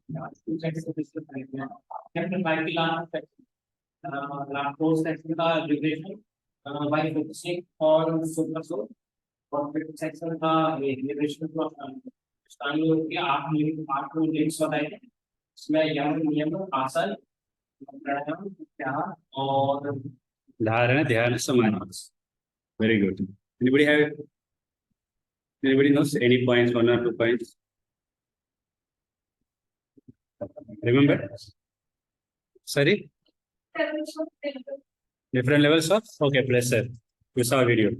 Yeah, two seconds of this time. Then by the last four seconds का duration by focusing on super soul और फिर section का duration को starting होती है 8 मिनट होता है इसमें यम नियम आसन प्राणायाम ध्यान और Dharana, dhyana, samana. Very good. Anybody knows any points, 1 or 2 points? Remember? Sorry? Different levels of? Okay, pleasure. You saw a video.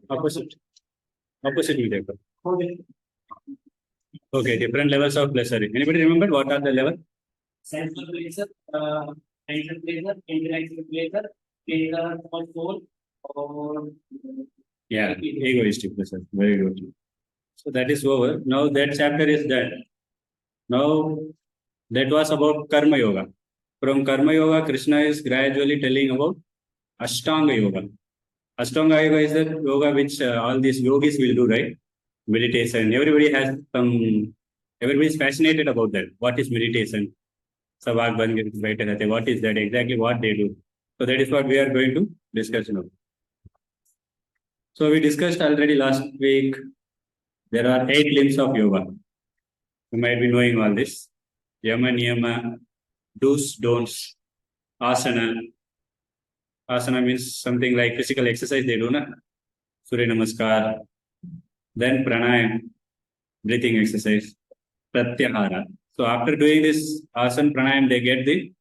Opposite. Opposite video. Okay, different levels of pleasure. Anybody remember what are the levels? Sensual pleasure, mental pleasure, intellectual pleasure, pleasure for soul, or Yeah, egoistic pleasure. Very good. So that is over. Now that chapter is done. Now that was about Karma Yoga. From Karma Yoga, Krishna is gradually telling about Ashtanga Yoga. Ashtanga Yoga is the yoga which all these yogis will do, right? Meditation. Everybody has some. Everybody is fascinated about that. What is meditation? Savak Bhagavad what is that? Exactly what they do. So that is what we are going to discuss now. So we discussed already last week. There are 8 limbs of yoga. You might be knowing all this. Yama, Niyama, do's, don'ts, asana. Asana means something like physical exercise they do, na? Surya Namaskar. Then pranayam, breathing exercise. Pratyahara. So after doing this asana pranayam, they get the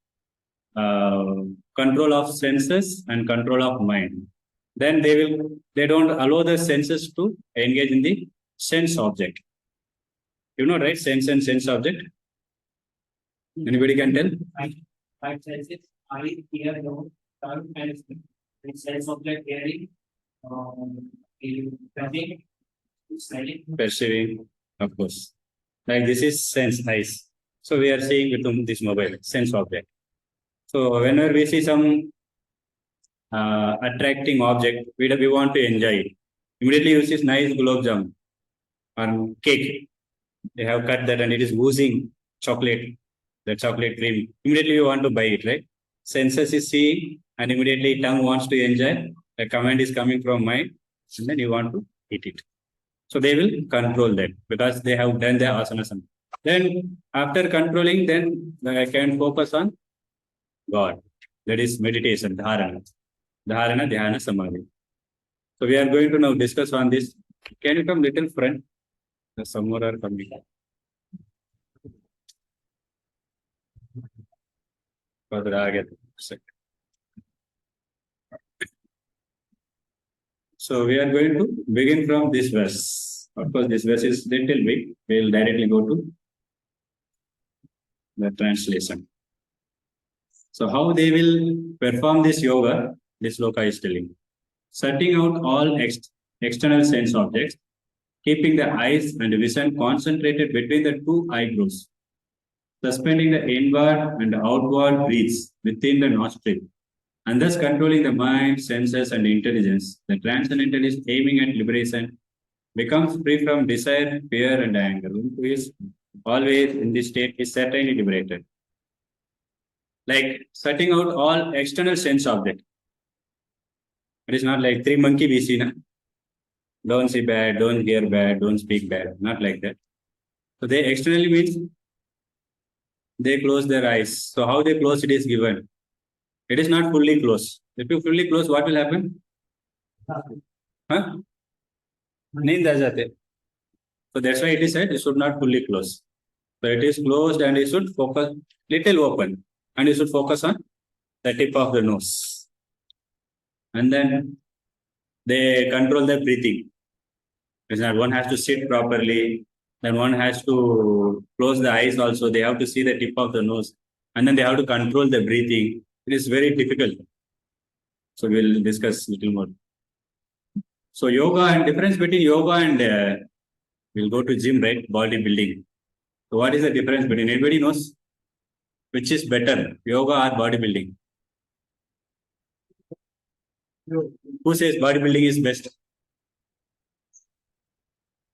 control of senses and control of mind. Then they don't allow the senses to engage in the sense object. You know, right? Sense and sense object. Anybody can tell? Five senses: eye, ear, nose, tongue, and skin. And sense object hearing, touching, smelling. Perceiving, of course. Like this is sense, eyes. So we are seeing with this mobile, sense object. So whenever we see some attracting object, we want to enjoy it. Immediately you see nice gulab jam or cake. They have cut that and it is oozing chocolate, the chocolate cream. Immediately you want to buy it, right? Senses is seeing and immediately tongue wants to enjoy. The command is coming from mind and then you want to eat it. So they will control that because they have done the asana. Then after controlling, then I can focus on God. That is meditation, dharana. Dharana, dhyana, samadhi. So we are going to now discuss on this. Can you come little front? Some more are coming. Further again. So we are going to begin from this verse. Of course, this verse is little big. We will directly go to the translation. So how they will perform this yoga, this sloka is telling. Setting out all external sense objects, keeping the eyes and vision concentrated between the 2 eyebrows, suspending the inward and outward breaths within the nostril, and thus controlling the mind, senses, and intelligence. The transcendental is aiming at liberation, becomes free from desire, fear, and anger. Who is always in this state is certainly liberated. Like setting out all external sense object. It is not like 3 monkey we see, na? Don't see bad, don't hear bad, don't speak bad. Not like that. So they externally means they close their eyes. So how they close it is given. It is not fully closed. If you fully close, what will happen? Huh? Neend aa jate. So that's why it is said it should not fully close. So it is closed and it should focus little open. And you should focus on the tip of the nose. And then they control the breathing. One has to sit properly. Then one has to close the eyes also. They have to see the tip of the nose. And then they have to control the breathing. It is very difficult. So we'll discuss a little more. So yoga and difference between yoga and we'll go to gym, right? Bodybuilding. So what is the difference between anybody knows? Which is better, yoga or bodybuilding? Who says bodybuilding is best?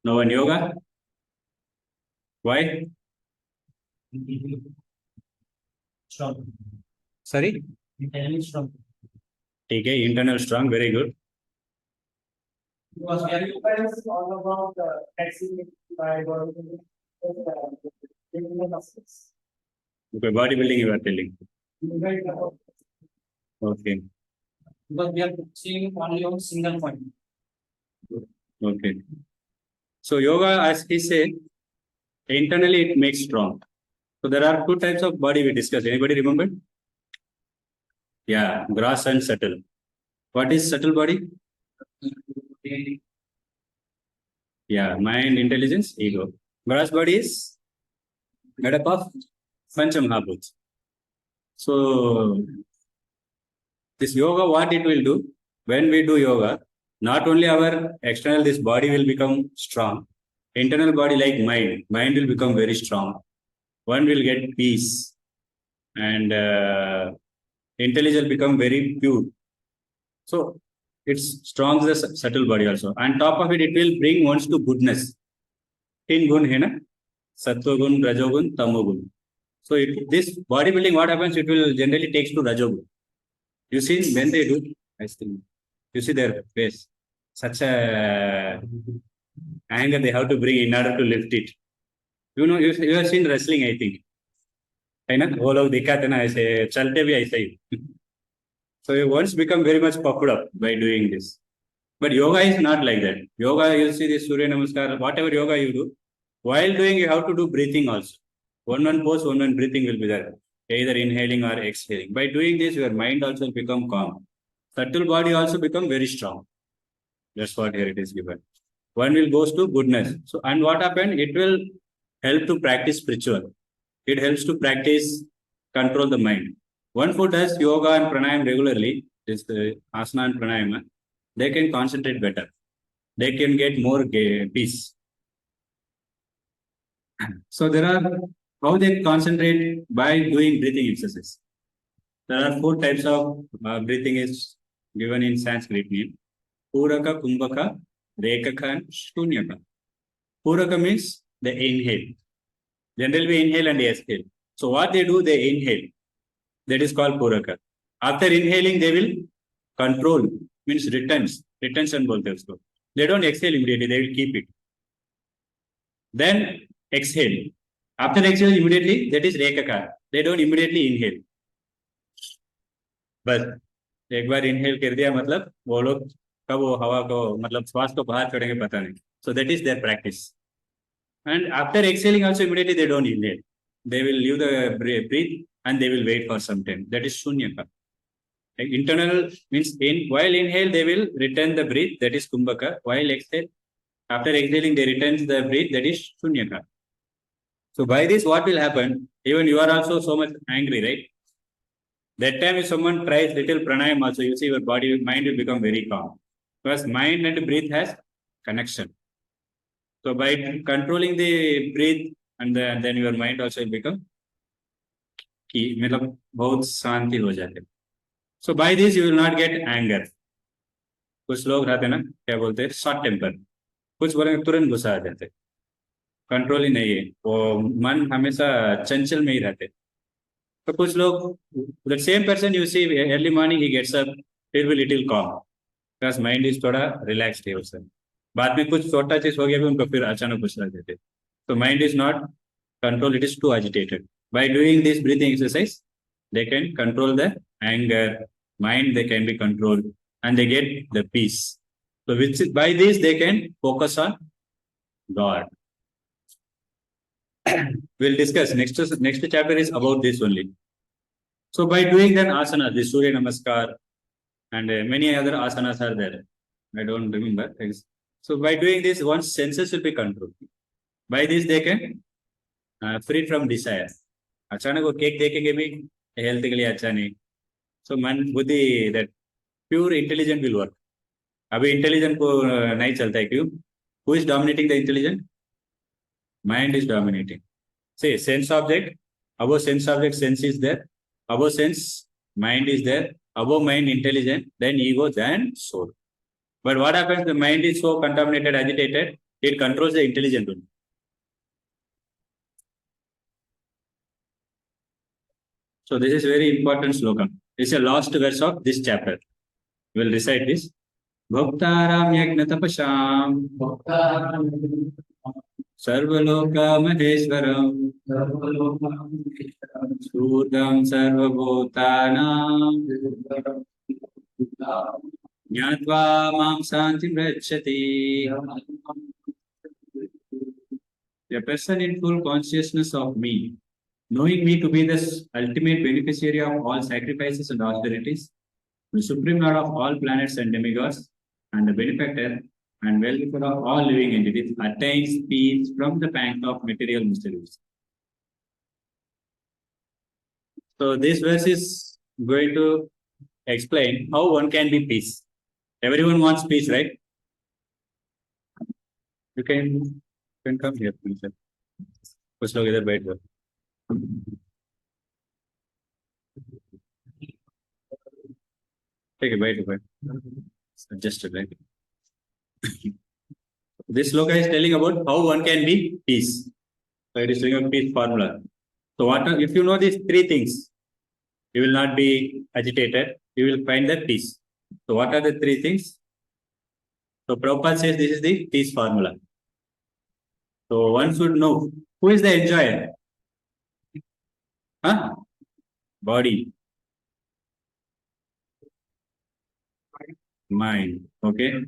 No one. Yoga? Why? Strong. Sorry? Internally strong. Okay, internal strong, very good. Because yoga is all about flexibility by bodybuilding, building the muscles. Okay, bodybuilding you are telling. Right. Okay, Because we are seeing only on single point. okay. So yoga, as he said, internally it makes strong. So there are two types of body we discussed. Anybody remember? Yeah, gross and subtle. What is subtle body? Yeah, mind, intelligence, ego. Gross body is made up of Panchamahabhuts. So this yoga, what it will do, when we do yoga, not only our external, this body will become strong. Internal body like mind will become very strong. One will get peace and intelligence become very pure. So it's strong the subtle body also. On top of it, it will bring ones to goodness. In gun hai na? Sattva gun, rajogun, tamogun. So this bodybuilding, what happens? It will generally takes to rajogun. You see when they do, I think you see their face. Such a anger they have to bring in order to lift it. You know, you have seen wrestling, I think. है ना वो लोग दिखाते ना ऐसे चलते भी ऐसे ही so you once become very much puffed up by doing this but yoga is not like that yoga you see this surya namaskar whatever yoga you do while doing you have to do breathing also one pose one breathing will be there either inhaling or exhaling by doing this your mind also will become calm subtle body also become very strong that's what here it is given one will goes to goodness so and what happened it will help to practice spiritual it helps to practice control the mind. One who does yoga and pranayam regularly, this asana and pranayama, they can concentrate better. They can get more peace. So there are how they concentrate by doing breathing exercise. There are four types of breathing is given in Sanskrit name. Puraka, Kumbhaka, Rekaka and Shunyaka. Puraka means they inhale. Generally we inhale and exhale. So what they do, they inhale. That is called Puraka. After inhaling, they will control, means retention bolte usko. They don't exhale immediately, they will keep it. Then exhale. After exhale immediately, that is Rekaka. They don't immediately inhale. बस एक बार inhale कर दिया मतलब वो लोग कब वो हवा को मतलब श्वास को बाहर छोड़ेंगे पता नहीं so that is their practice and after exhaling also immediately they don't inhale they will leave the breathe and they will wait for some time that is shunyaka like internal means while inhale they will return the breath that is kumbhaka while exhale after exhaling they return the breath that is shunyaka so by this what will happen even you are also so much angry right that time if someone tries little pranayam also, you see your body, mind will become very calm. Because mind and breath has connection. So by controlling the breath and then your mind also will become key. मतलब बहुत शांति हो जाते. So by this you will not get anger. कुछ लोग रहते ना क्या बोलते हैं शॉर्ट टेम्पर कुछ बोलेंगे तुरंत गुस्सा आ जाते कंट्रोल ही नहीं है वो मन हमेशा चंचल में ही रहते तो कुछ लोग the same person you see early morning he gets up फिर भी little calm because mind is थोड़ा relaxed है उससे बाद में कुछ छोटा चीज हो गया भी उनको फिर अचानक गुस्सा आ जाते तो mind is not control it is too agitated by doing this breathing exercise they can control the anger mind they can be controlled and they get the peace so which by this they can focus on God we'll discuss next chapter is about this only so by doing that asana the surya namaskar and many other asanas are there I don't remember so by doing this one's senses will be controlled by this they can free from desire अचानक वो cake देखेंगे भी health के लिए अच्छा नहीं so मन बुद्धि that pure intelligent will work अभी इंटेलिजेंट को नहीं चलता है क्यों who is dominating the intelligent mind is dominating say sense object above sense object sense is there above sense mind is there above mind intelligent then ego then soul but what happens the mind is so contaminated agitated it controls the intelligent only So this is very important sloka. It's a last verse of this chapter. We will recite this. Bhaktaram yajna tapasham sarvaloka maheshwaram Surdam sarvabhutanam Jnatva mam santim rachati. A person in full consciousness of me, knowing me to be the ultimate beneficiary of all sacrifices and austerities, the supreme lord of all planets and demigods, and the benefactor and welfare of all living entities, attains peace from the pangs of material mysteries. So this verse is going to explain how one can be peace. Everyone wants peace, right? You can come here, please. कुछ लोग इधर बैठ जाओ. ठीक है, बैठ. Adjusted, right? This sloka is telling about how one can be peace. So it is telling a peace formula. So what if you know these three things, you will not be agitated. You will find that peace. So what are the three things? So Prabhupada says this is the peace formula. So one should know who is the enjoyer. Huh? Body. Mind. Okay.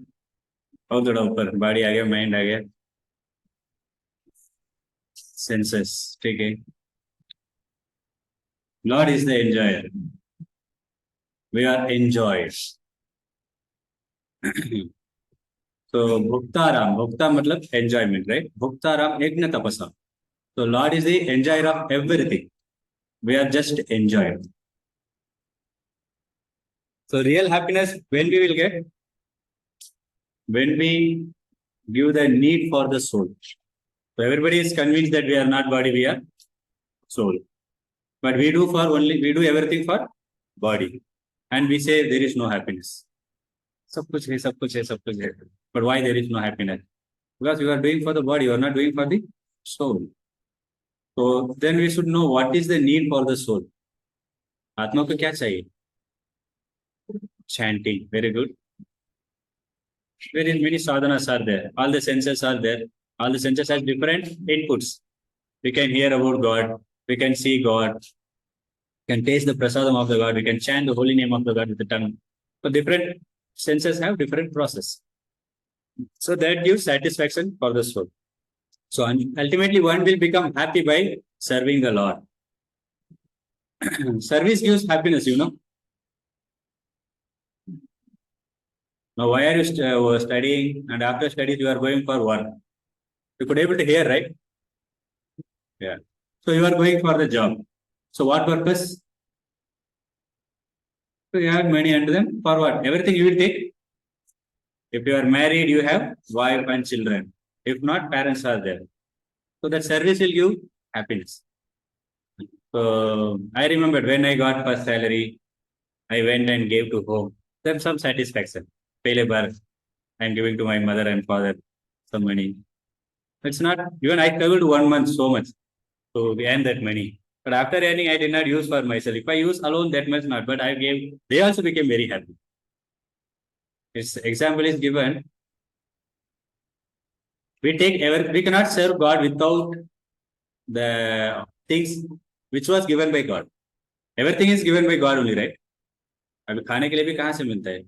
और थोड़ा ऊपर body आ गया, mind आ गया, senses. ठीक है. Lord is the enjoyer. We are enjoyers. तो भुक्ताराम, भुक्ता मतलब एंजॉयमेंट, राइट? भुक्ताराम यज्ञ तपसा. So Lord is the enjoyer of everything. We are just enjoyed. So real happiness, when we will get? When we give the need for the soul. So everybody is convinced that we are not body, we are soul. But we do everything for body. And we say there is no happiness. सब कुछ है, सब कुछ है, सब कुछ है. But why there is no happiness? Because you are doing for the body, you are not doing for the soul. So then we should know what is the need for the soul. आत्मा को क्या चाहिए? Chanting, very good. Very many sadhanas are there. All the senses are there. All the senses have different inputs. We can hear about God. We can see God. We can taste the prasadam of the God. We can chant the holy name of the God with the tongue. So different senses have different process. So that gives satisfaction for the soul. So ultimately one will become happy by serving the Lord. Service gives happiness, you know. Now, why are you studying? And after studies, you are going for work. You could able to hear, right? Yeah. So you are going for the job. So what purpose? So you have money and then for what? Everything you will take. If you are married, you have wife and children. If not, parents are there. So that service will give happiness. So I remember when I got first salary, I went and gave to home. Then some satisfaction. Pele bar, I'm giving to my mother and father some money. It's not, even I struggled 1 month so much to earn that money. But after earning, I did not use for myself. If I use alone, that much not. But I gave, they also became very happy. This example is given. We cannot serve God without the things which was given by God. Everything is given by God only, right? अभी खाने के लिए भी कहाँ से मिलता है?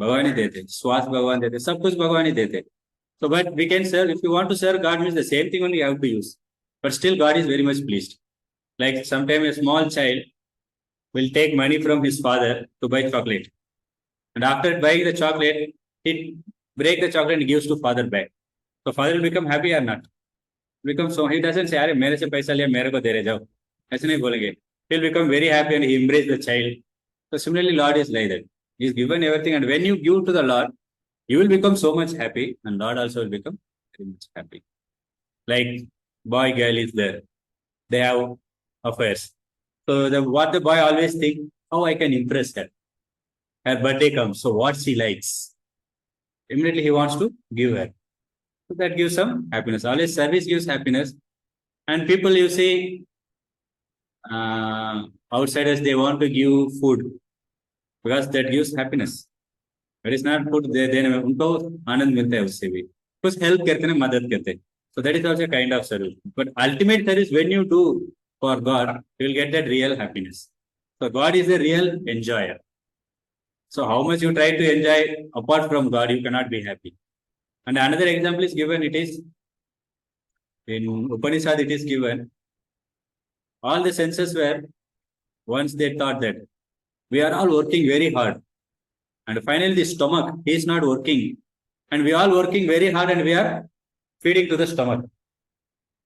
भगवान ही देते, स्वास्थ्य भगवान देते, सब कुछ भगवान ही देते. So, but we can serve. If you want to serve God, means the same thing only you have to use. But still, God is very much pleased. Like sometimes a small child will take money from his father to buy chocolate, and after buying the chocolate, he break the chocolate and gives to father back. So father will become happy or not? Become so he doesn't say, "अरे मेरे से पैसा लिया मेरे को दे रहे जाओ." ऐसे नहीं बोलेंगे. He'll become very happy and he embrace the child. So similarly, Lord is like that. He's given everything, and when you give to the Lord, you will become so much happy, and Lord also will become very much happy. Like boy, girl is there. They have affairs. So what the boy always think, how I can impress her. Her birthday comes, so what she likes. Immediately he wants to give her. So that gives some happiness. Always service gives happiness. And people, you see, outsiders, they want to give food because that gives happiness. It is not food, they उनको आनंद मिलता है उससे भी. कुछ help करते हैं, मदद करते हैं. So that is also a kind of service. But ultimate service, when you do for God, you will get that real happiness. So God is a real enjoyer. So how much you try to enjoy apart from God, you cannot be happy. And another example is given, it is in Upanishad, it is given, all the senses were, once they thought that we are all working very hard. And finally the stomach is not working. And we are all working very hard and we are feeding to the stomach.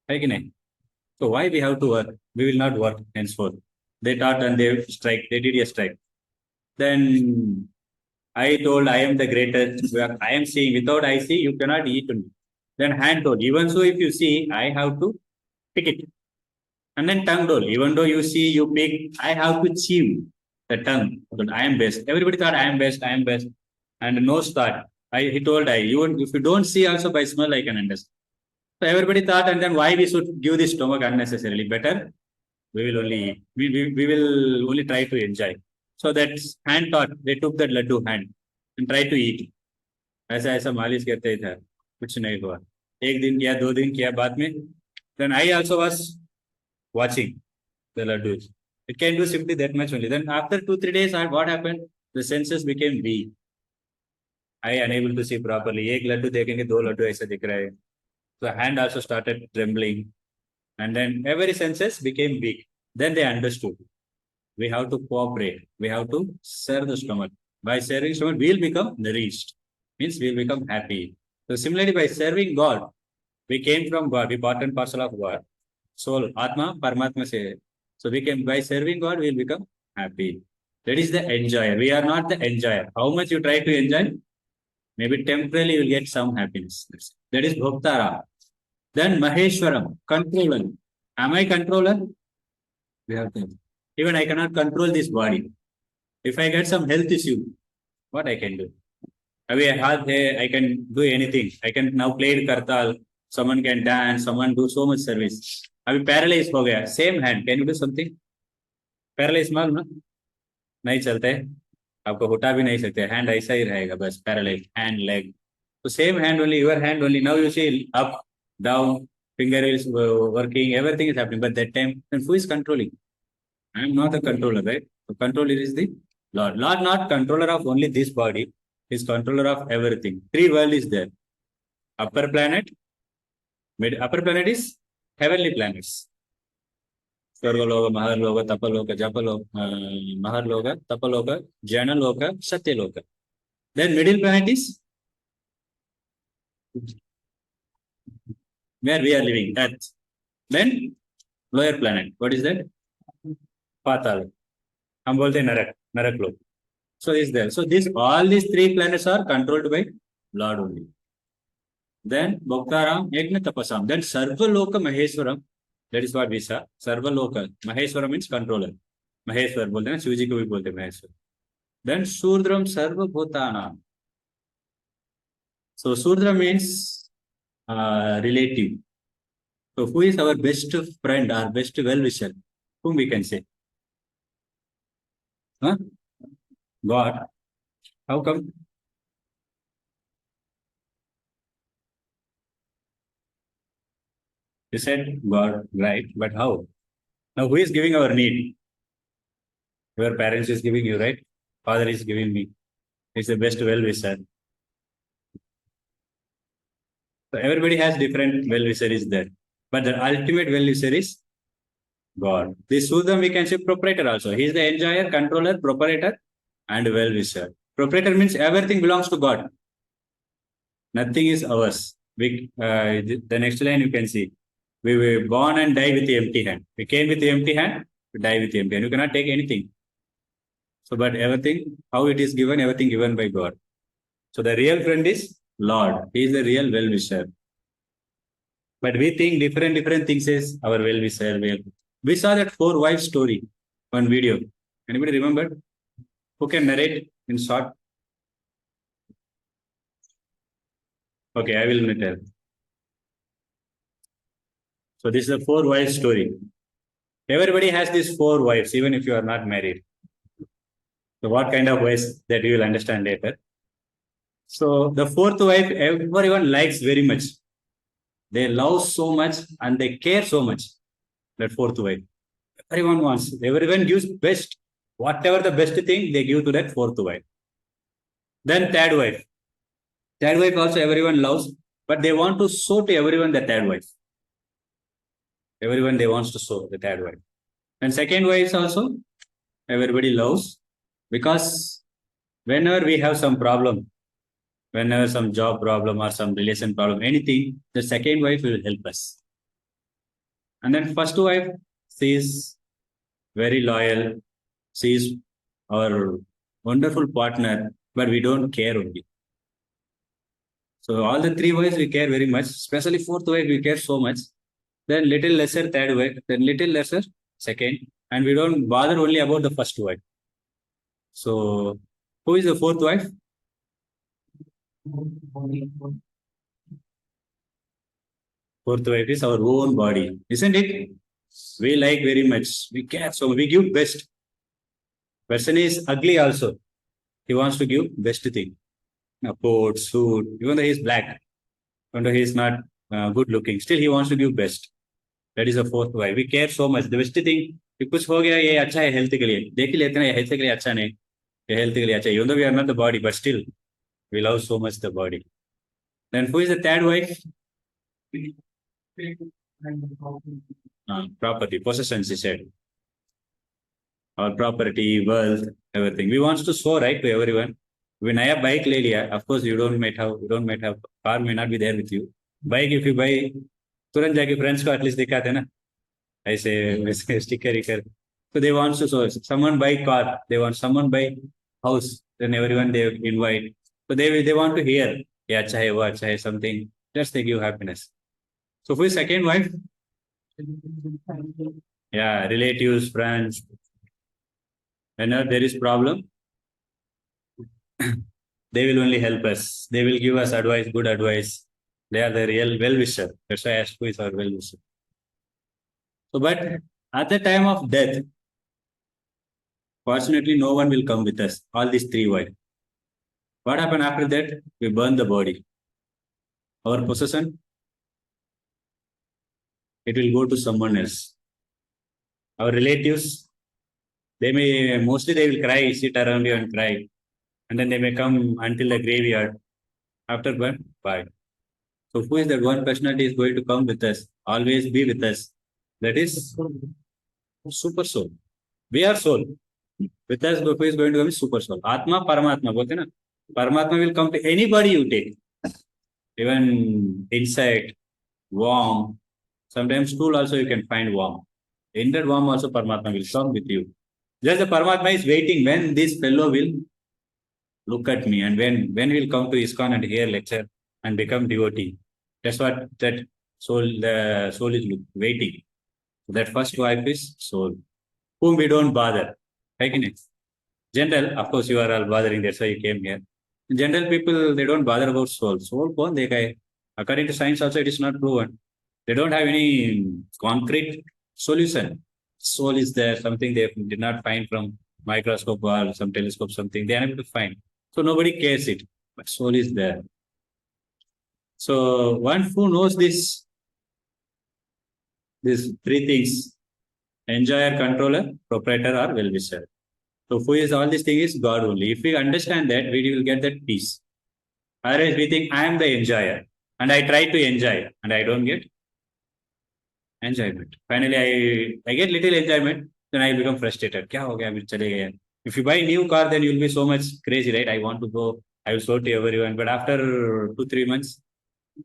Right? So why we have to work? We will not work henceforth. They thought and they strike. They did a strike. Then I told I am the greatest. I am seeing. Without I see, you cannot eat me. Then hand told. Even so, if you see, I have to pick it. And then tongue told. Even though you see, you pick, I have to chew the tongue. But I am best. Everybody thought I am best. I am best. And nose thought. He told I. If you don't see also by smell, I can understand. So everybody thought, and then why we should give this stomach unnecessarily? Better, we will only we will only try to enjoy. So that hand thought, they took that laddu hand and tried to eat. ऐसा ऐसा मालिश करते ही था, कुछ नहीं हुआ. एक दिन किया, 2 दिन किया, बाद में. Then I also was watching the laddus. It can do simply that much only. Then after 2-3 days, what happened? The senses became weak. I unable to see properly. एक लड्डू देखेंगे, 2 लड्डू ऐसा दिख रहा है. The hand also started trembling. And then every senses became weak. Then they understood. We have to cooperate. We have to serve the stomach. By serving stomach, we will become nourished. Means we will become happy. So similarly, by serving God, we came from God. We part and parcel of God. Soul, Atma, Paramatma se. So we came by serving God, we will become happy. That is the enjoyer. We are not the enjoyer. How much you try to enjoy, maybe temporarily you will get some happiness. That is Bhoktara. Then Maheshwaram, controller. Am I controller? We have to. Even I cannot control this body. If I get some health issue, what I can do? I can do anything. I can now play kartal. Someone can dance. Someone do so much service. अभी paralyzed हो गया. Same hand. Can you do something? Paralyzed मालूम ना? नहीं चलते. आपको उठा भी नहीं सकते. Hand ऐसा ही रहेगा बस. Paralyzed. Hand, leg. So same hand only. Your hand only. Now you see up, down. Finger is working. Everything is happening. But that time, and who is controlling? I am not a controller, right? The controller is the Lord. Lord not controller of only this body. He is controller of everything. 3 world is there. Upper planet. Upper planet is heavenly planets. Swargaloka, Maharloka, Tapaloka, Japaloka, Maharloka, Tapaloka, Janaloka, Satyaloka. Then middle planet is where we are living, Earth. Then lower planet. What is that? Patal. हम बोलते हैं नरक, नरक लोक. So is there. So all these 3 planets are controlled by Lord only. Then Bhaktaram, Yajna Tapasam. Then Sarvaloka Maheswaram. That is what we saw. Sarvaloka. Maheswaram means controller. Maheswar बोलते हैं, शिवजी को भी बोलते हैं Maheswar. Then Surdram Sarvabhutana. So Surdra means relative. So who is our best friend, our best well-wisher? Whom we can say? Huh? God. How come? You said God, right? But how? Now who is giving our need? Your parents is giving you, right? Father is giving me. It's the best well-wisher. So everybody has different well-wisher is there. But the ultimate well-wisher is God. This Sudam we can say proprietor also. He is the enjoyer, controller, proprietor, and well-wisher. Proprietor means everything belongs to God. Nothing is ours. The next line you can see. We were born and die with the empty hand. We came with the empty hand, we die with the empty hand. You cannot take anything. So, but everything, how it is given, everything given by God. So the real friend is Lord. He is the real well-wisher. But we think different things is our well-wisher. We saw that 4 wives story on video. Anybody remember? Who can narrate in short? Okay, I will tell. So this is a 4 wives story. Everybody has these 4 wives, even if you are not married. So what kind of wives that you will understand later. So the 4th wife, everyone likes very much. They love so much and they care so much. That 4th wife. Everyone wants, everyone gives best. Whatever the best thing they give to that 4th wife. Then 3rd wife. 3rd wife also everyone loves, but they want to show to everyone the 3rd wife. Everyone they wants to show the 3rd wife. And 2nd wife also everybody loves, because whenever we have some problem, whenever some job problem or some relation problem, anything, the 2nd wife will help us. And then 1st wife, she is very loyal. She is our wonderful partner, but we don't care only. So all the 3 wives we care very much, especially 4th wife we care so much. Then little lesser 3rd wife, then little lesser 2nd, and we don't bother only about the 1st wife. So who is the 4th wife? 4th wife is our own body, isn't it? We like very much. We care so we give best. Person is ugly also. He wants to give best thing. A coat, suit, even though he is black, even though he is not good looking, still he wants to give best. That is the 4th wife. We care so much. The best thing, कि कुछ हो गया ये अच्छा है health के लिए, देख ही लेते ना, ये हेल्थ के लिए अच्छा नहीं, ये हेल्थ के लिए अच्छा है. Even though we are not the body, but still we love so much the body. Then who is the 3rd wife? Property, possessions, he said. Our property, wealth, everything. We want to show right to everyone. We naya bike ले लिया. Of course, you don't might have car may not be there with you. Bike if you buy, तुरंत जाके friends को at least दिखाते ना. ऐसे वैसे sticker. So they want to show someone buy car, they want someone buy house. Then everyone they invite. So they want to hear. ये अच्छा है वो अच्छा है something. Just they give happiness. So who is 2nd wife? Yeah, relatives, friends. Whenever there is problem, they will only help us. They will give us advice, good advice. They are the real well-wisher. That's why I asked who is our well-wisher. So, but at the time of death, fortunately, no one will come with us. All these 3 wives. What happened after that? We burn the body. Our possession, it will go to someone else. Our relatives, they will cry, sit around you and cry. And then they may come until the graveyard. After burn, bye. So who is that one personality is going to come with us, always be with us? That is super soul. We are soul. With us, who is going to come is super soul. Atma, Paramatma. बोलते ना? Paramatma will come to anybody you take. Even insect, worm. Sometimes stool also you can find worm. In that worm also Paramatma will come with you. Just the Paramatma is waiting when this fellow will look at me and when he will come to ISKCON and hear lecture and become devotee. That's what that the soul is waiting. That 1st wife is soul, whom we don't bother. Right? General, of course, you are all bothering. That's why you came here. General people, they don't bother about soul. Soul, according to science, also it is not proven. They don't have any concrete solution. Soul is there, something they did not find from microscope or some telescope, something they are able to find. So nobody cares it, but soul is there. So one who knows these 3 things: enjoyer, controller, proprietor, or well-wisher. So who is all these things is God only. If we understand that, we will get that peace. Otherwise, we think I am the enjoyer and I try to enjoy and I don't get enjoyment. Finally, I get little enjoyment, then I become frustrated. Kya ho gaya? Chale gaya. If you buy a new car, then you'll be so much crazy, right? I want to go, I will show to everyone. But after 2-3 months,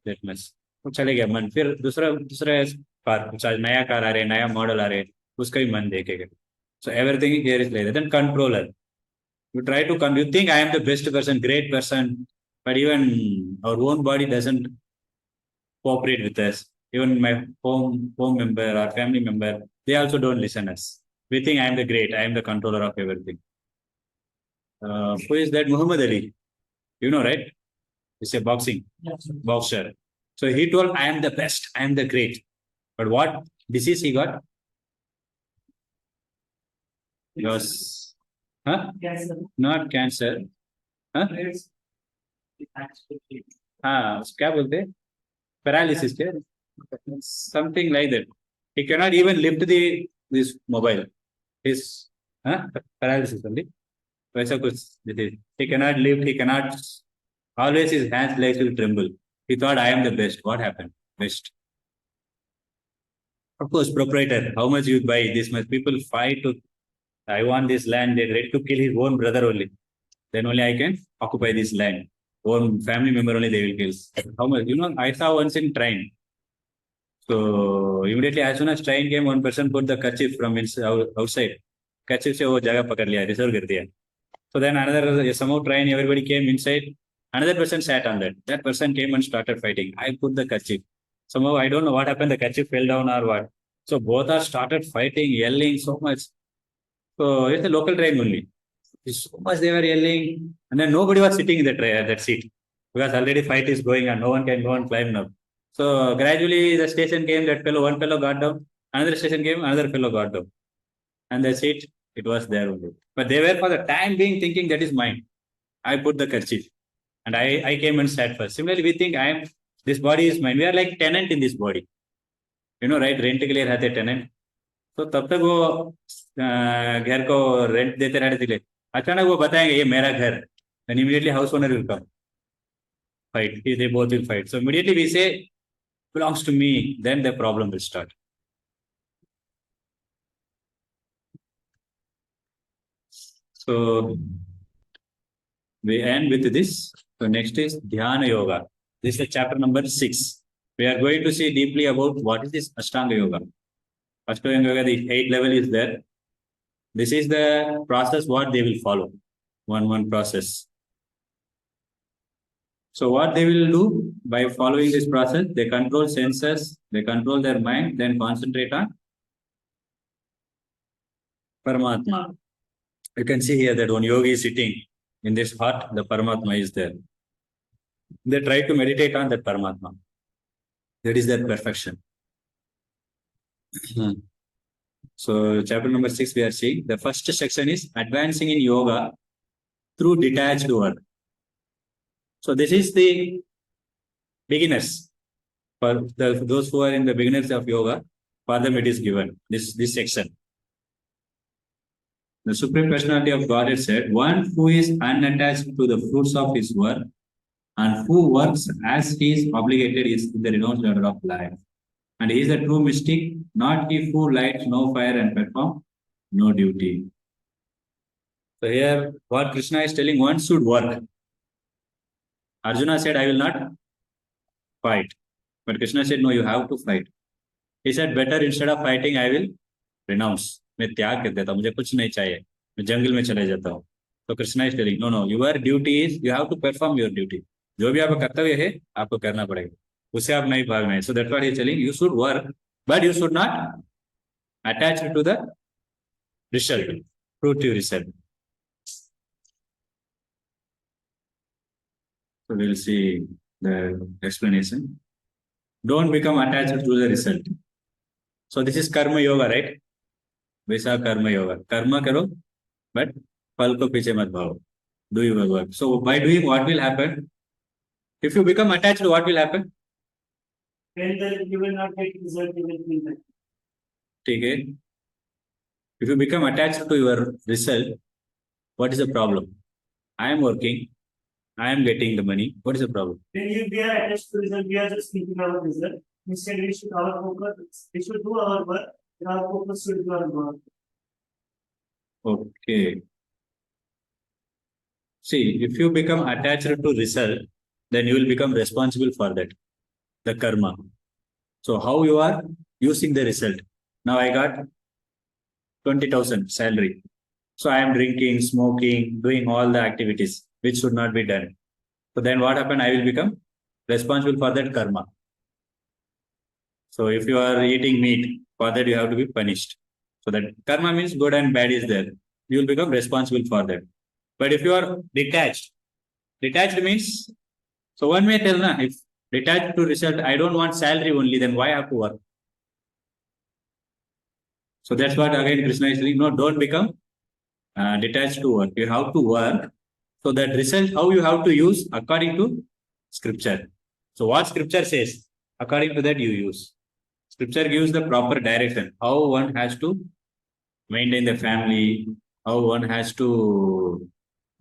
that much. वो चले गया मन. फिर दूसरा car, नया car आ रहे, नया model आ रहे, उसका ही मन देखेगा. So everything here is like that. Then controller. You try to you think I am the best person, great person, but even our own body doesn't cooperate with us. Even my home member or family member, they also don't listen us. We think I am the great, I am the controller of everything. Who is that? Muhammad Ali. You know, right? He's a boxer. So he told, I am the best, I am the great. But what disease he got? Yours, huh? Cancer. Not cancer. Huh? It's actually हाँ क्या बोलते हैं paralysis क्या something like that. He cannot even lift this mobile. His paralysis only. वैसा कुछ he cannot lift, he cannot, always his hands legs will tremble. He thought I am the best. What happened? Best. Of course, proprietor. How much you buy? This much people fight to. I want this land. They're ready to kill his own brother only. Then only I can occupy this land. Own family member only they will kill. How much? You know, I saw once in train. So immediately as soon as train came, one person put the kerchief from outside. Kerchief से वो जगह पकड़ लिया, reserve कर दिया. So then another somehow train everybody came inside. Another person sat on that. That person came and started fighting. I put the kerchief. Somehow I don't know what happened. The kerchief fell down or what. So both are started fighting, yelling so much. So it's a local train only. So much they were yelling, and then nobody was sitting in that seat because already fight is going on. No one can go and climb up. So gradually the station came. One fellow got down. Another station came. Another fellow got down, and the seat it was there only. But they were for the time being thinking that is mine. I put the kerchief, and I came and sat first. Similarly, we think this body is mine. We are like tenant in this body. You know, right? Rent के लिए रहते tenant. तो तब तक वो घर को rent देते रहते थे अचानक वो बताएंगे ये मेरा घर and immediately house owner will come fight they both will fight so immediately we say belongs to me then the problem will start so we end with this so next is dhyana yoga this is chapter number 6 we are going to see deeply about what is this ashtanga yoga ashtanga yoga the 8 level is there. This is the process what they will follow. One process. So what they will do by following this process, they control senses, they control their mind, then concentrate on Paramatma. You can see here that one yogi is sitting in this heart, the Paramatma is there. They try to meditate on that Paramatma. That is their perfection. So chapter number 6 we are seeing. The first section is advancing in yoga through detached work. So this is the beginners. For those who are in the beginners of yoga, for them it is given, this section. The Supreme Personality of Godhead said, one who is unattached to the fruits of his work and who works as he is obligated is in the renounced order of life. And he is a true mystic, not he who lights no fire and perform no duty. So here, what Krishna is telling, one should work. Arjuna said, I will not fight. But Krishna said, no, you have to fight. He said, better instead of fighting, I will renounce. मैं त्याग कर देता हूँ मुझे कुछ नहीं चाहिए मैं जंगल में चले जाता हूँ तो Krishna is telling no no your duty is you have to perform your duty जो भी आपका कर्तव्य है आपको करना पड़ेगा उससे आप नहीं भागना है so that's what he is telling you should work but you should not attach to the result fruitive result. So we'll see the explanation. Don't become attached to the result. So this is karma yoga, right? वैसा कर्म योगा कर्म करो but फल को पीछे मत भागो do your work. So by doing what will happen? If you become attached, what will happen? then you will not get result, you will feel that. ठीक है. If you become attached to your result, what is the problem? I am working, I am getting the money. What is the problem? When we are attached to result, we are just thinking about result. Instead, we should our focus. We should do our work. And our focus should be on work. Okay. See, if you become attached to result, then you will become responsible for that, the karma. So how you are using the result? Now I got 20,000 salary. So I am drinking, smoking, doing all the activities which should not be done. So then what happened? I will become responsible for that karma. So if you are eating meat, for that you have to be punished. So that karma means good and bad is there. You will become responsible for that. But if you are detached means, so one may tell, na, if detached to result, I don't want salary only, then why I have to work? So that's what again Krishna is saying, no, don't become detached to work. You have to work. So that result, how you have to use according to scripture. So what scripture says, according to that you use. Scripture gives the proper direction, how one has to maintain the family, how one has to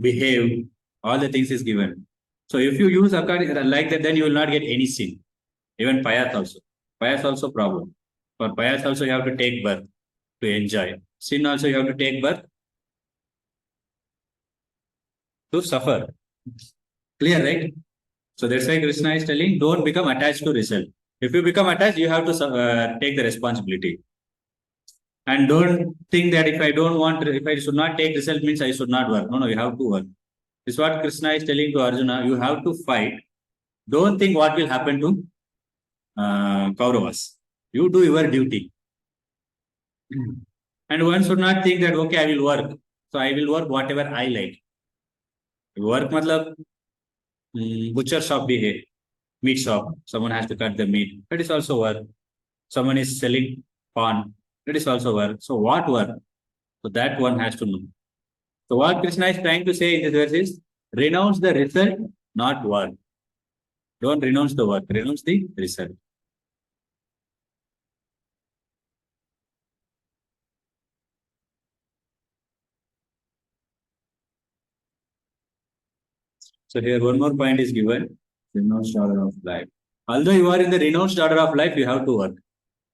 behave, all the things is given. So if you use according like that, then you will not get any sin. Even payas also. Payas also problem. For payas also you have to take birth to enjoy. Sin also you have to take birth to suffer. Clear, right? So that's why Krishna is telling, don't become attached to result. If you become attached, you have to take the responsibility. And don't think that if I should not take result means I should not work. No, you have to work. This is what Krishna is telling to Arjuna. You have to fight. Don't think what will happen to Kauravas. You do your duty. And one should not think that, okay, I will work. So I will work whatever I like. Work matlab butcher shop bhi hai, meat shop. Someone has to cut the meat. That is also work. Someone is selling pawn. That is also work. So what work? So that one has to know. So what Krishna is trying to say in this verse is, renounce the result, not work. Don't renounce the work, renounce the result. So here one more point is given, renounced order of life. Although you are in the renounced order of life, you have to work.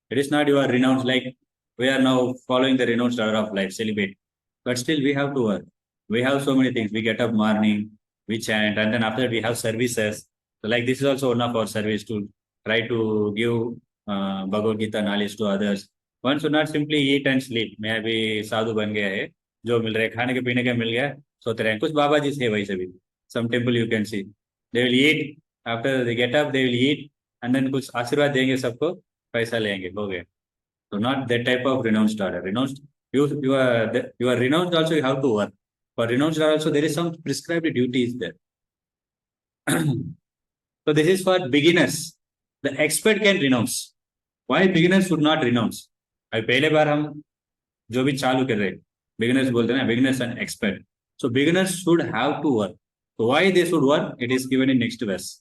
It is not you are renounced, like we are now following the renounced order of life, celebrate. But still we have to work. We have so many things. We get up morning, we chant, and then after that we have services. So like this is also one of our service to try to give Bhagavad Gita knowledge to others. One should not simply eat and sleep. मैं अभी साधु बन गया है, जो मिल रहा है खाने के पीने का मिल गया, सोते रहे. कुछ बाबा जी से वैसे भी. Some temple you can see. They will eat. After they get up, they will eat, and then कुछ आशीर्वाद देंगे सबको, पैसा लेंगे, हो गया. So not that type of renounced order. Renounced, you are renounced also. You have to work. For renounced order also, there is some prescribed duties there. So this is for beginners. The expert can renounce. Why beginners should not renounce? अभी पहले बार हम जो भी चालू कर रहे, beginners बोलते हैं ना, beginners and expert. So beginners should have to work. So why they should work? It is given in next verse.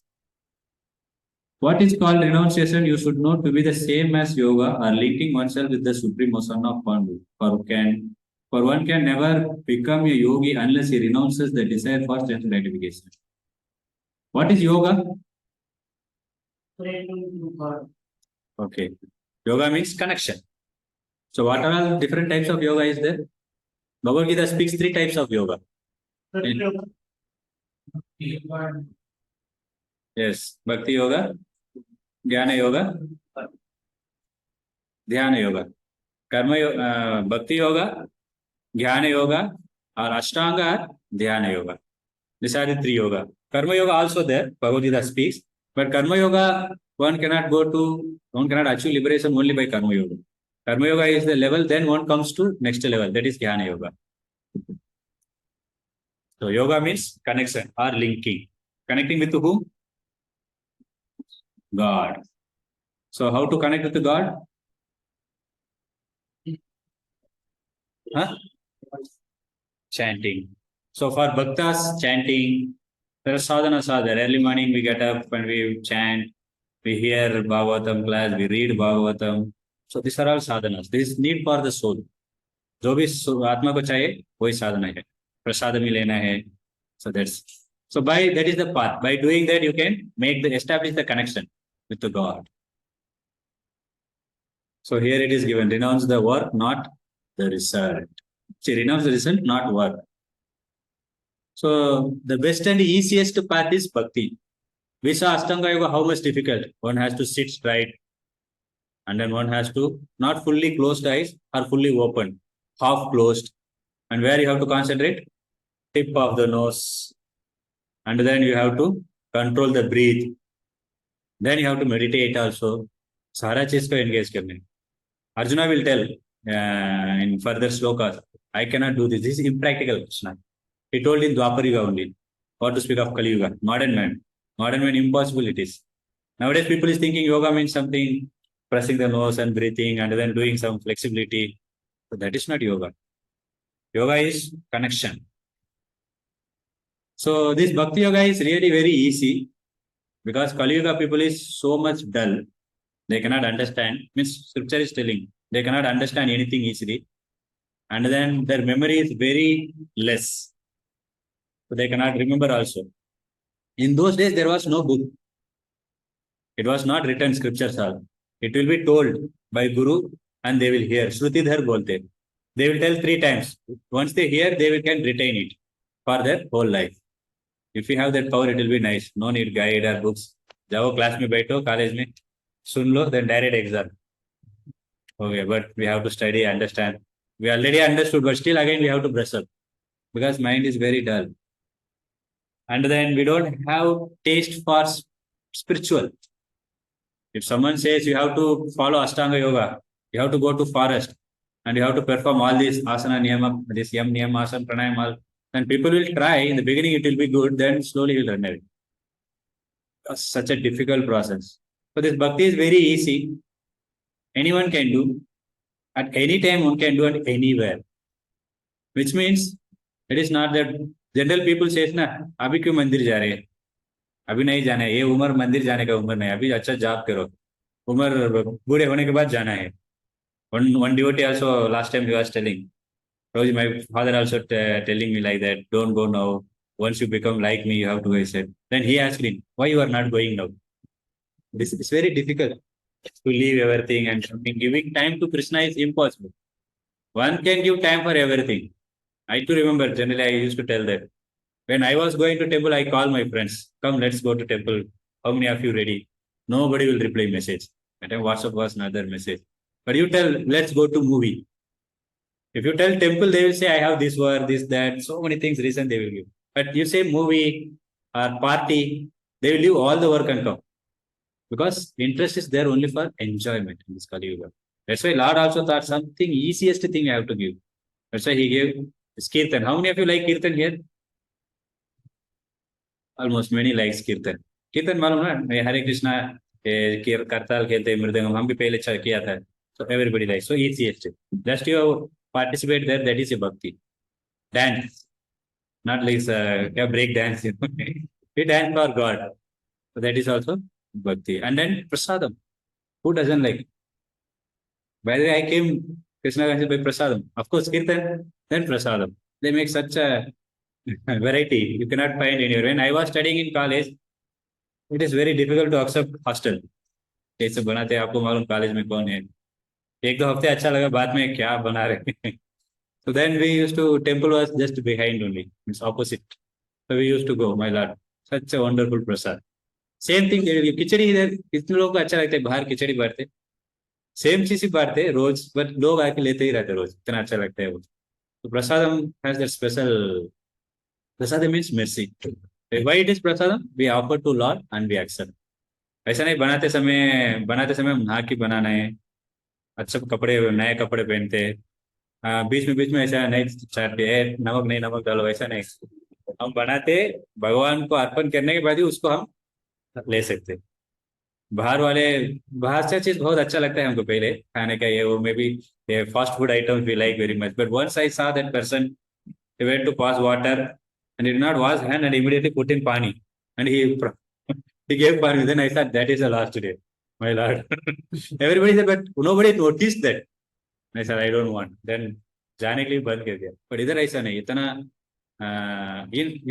What is called renunciation, you should know to be the same as yoga or linking oneself with the supreme son of Pandu. For one can never become a yogi unless he renounces the desire for sense gratification. What is yoga? Okay. Yoga means connection. So what are all different types of yoga is there? Bhagavad Gita speaks 3 types of yoga. Yes, Bhakti Yoga, Jnana Yoga, Dhyana Yoga. Karma Yoga, Bhakti Yoga, Jnana Yoga, or Ashtanga, Dhyana Yoga. These are the 3 yoga. Karma Yoga also there, Bhagavad Gita speaks. But Karma Yoga, one cannot achieve liberation only by Karma Yoga. Karma Yoga is the level, then one comes to next level, that is Jnana Yoga. So Yoga means connection or linking. Connecting with whom? God. So how to connect with God? Huh? Chanting. So for bhaktas, chanting. There are sadhanas are there. Early morning we get up and we chant. We hear Bhagavatam class. We read Bhagavatam. So these are all sadhanas. This is need for the soul. जो भी आत्मा को चाहिए वही साधना है. प्रसाद भी लेना है. So that is the path. By doing that, you can establish the connection with the God. So here it is given, renounce the work, not the result. See, renounce the result, not work. So the best and easiest path is bhakti. We saw Ashtanga Yoga, how much difficult. One has to sit straight, and then one has to not fully closed eyes or fully open, half closed. And where you have to concentrate? Tip of the nose. And then you have to control the breath. Then you have to meditate also. Sara cheez ko engage karne. Arjuna will tell in further slokas, I cannot do this. This is impractical, Krishna. He told in Dwapar Yuga only. What to speak of Kali Yuga? Modern man. Modern man, impossible it is. Nowadays, people is thinking yoga means something, pressing the nose and breathing and then doing some flexibility. So that is not yoga. Yoga is connection. So this Bhakti Yoga is really very easy because Kali Yuga people is so much dull. They cannot understand. Means scripture is telling they cannot understand anything easily. And then their memory is very less. So they cannot remember also. In those days, there was no book. It was not written scriptures all. It will be told by Guru and they will hear. Shrutidhar bolte. They will tell 3 times. Once they hear, they will can retain it for their whole life. If you have that power, it will be nice. No need guide or books. जाओ class में बैठो, college में सुन लो, then direct exam. Okay, but we have to study, understand. We already understood, but still again we have to brush up because mind is very dull. And then we don't have taste for spiritual. If someone says you have to follow Ashtanga Yoga, you have to go to forest and you have to perform all these asana niyama, this yam niyama, asana pranayam, all, then people will try. In the beginning, it will be good, then slowly will run away. Such a difficult process. So this bhakti is very easy. Anyone can do. At any time, one can do it anywhere. Which means it is not that general people says ना अभी क्यों मंदिर जा रहे हैं अभी नहीं जाना है ये उम्र मंदिर जाने का उम्र नहीं अभी अच्छा जॉब करो उम्र बूढ़े होने के बाद जाना है one devotee also last time he was telling Roji, my father also telling me like that don't go now once you become like me you have to go he said then he asked him why you are not going now this is very difficult to leave everything and giving time to Krishna is impossible one can give time for everything I too remember generally I used to tell that when I was going to temple, I call my friends, come, let's go to temple. How many of you ready? Nobody will reply message. That time WhatsApp was another message. But you tell, let's go to movie. If you tell temple, they will say, I have this work, this, that, so many things, reason they will give. But you say movie or party, they will leave all the work and come. Because interest is there only for enjoyment in this Kali Yuga. That's why Lord also thought something easiest thing I have to give. That's why he gave this Kirtan. How many of you like Kirtan here? Almost many likes Kirtan. Kirtan मालूम ना ये हरे कृष्णा करताल खेलते मृदंगम हम भी पहले किया था. So everybody likes. So easiest. Just you participate there. That is a bhakti. Dance, not like break dance. We dance for God. So that is also bhakti. And then prasadam. Who doesn't like? By the way, I came Krishna conscious by prasadam. Of course, Kirtan, then prasadam. They make such a variety you cannot find anywhere. When I was studying in college, it is very difficult to accept hostel. कैसे बनाते हैं आपको मालूम college में कौन है एक दो हफ्ते अच्छा लगा बाद में क्या बना रहे so then we used to temple was just behind only it's opposite so we used to go my lord such a wonderful prasad same thing खिचड़ी इधर कितने लोगों को अच्छा लगता है बाहर खिचड़ी बांटते सेम चीज ही बांटते रोज बट लोग आके लेते ही रहते रोज इतना अच्छा लगता है वो तो prasadam has that special prasadam means mercy why it is prasadam we offer to Lord and we accept ऐसा नहीं बनाते समय नहा के बनाना है अच्छा कपड़े नए कपड़े पहनते बीच में ऐसा नहीं चाहते नमक नहीं नमक डालो ऐसा नहीं हम बनाते भगवान को अर्पण करने के बाद ही उसको हम ले सकते बाहर से चीज बहुत अच्छा लगता है हमको पहले खाने का ये वो may be fast food items we like very much but once I saw that person he went to pass water and he did not wash hand and immediately put in pani and he gave pani then I thought that is the last day my lord everybody said but nobody noticed that I said I don't want then जाने के लिए बंद कर दिया but इधर ऐसा नहीं इतना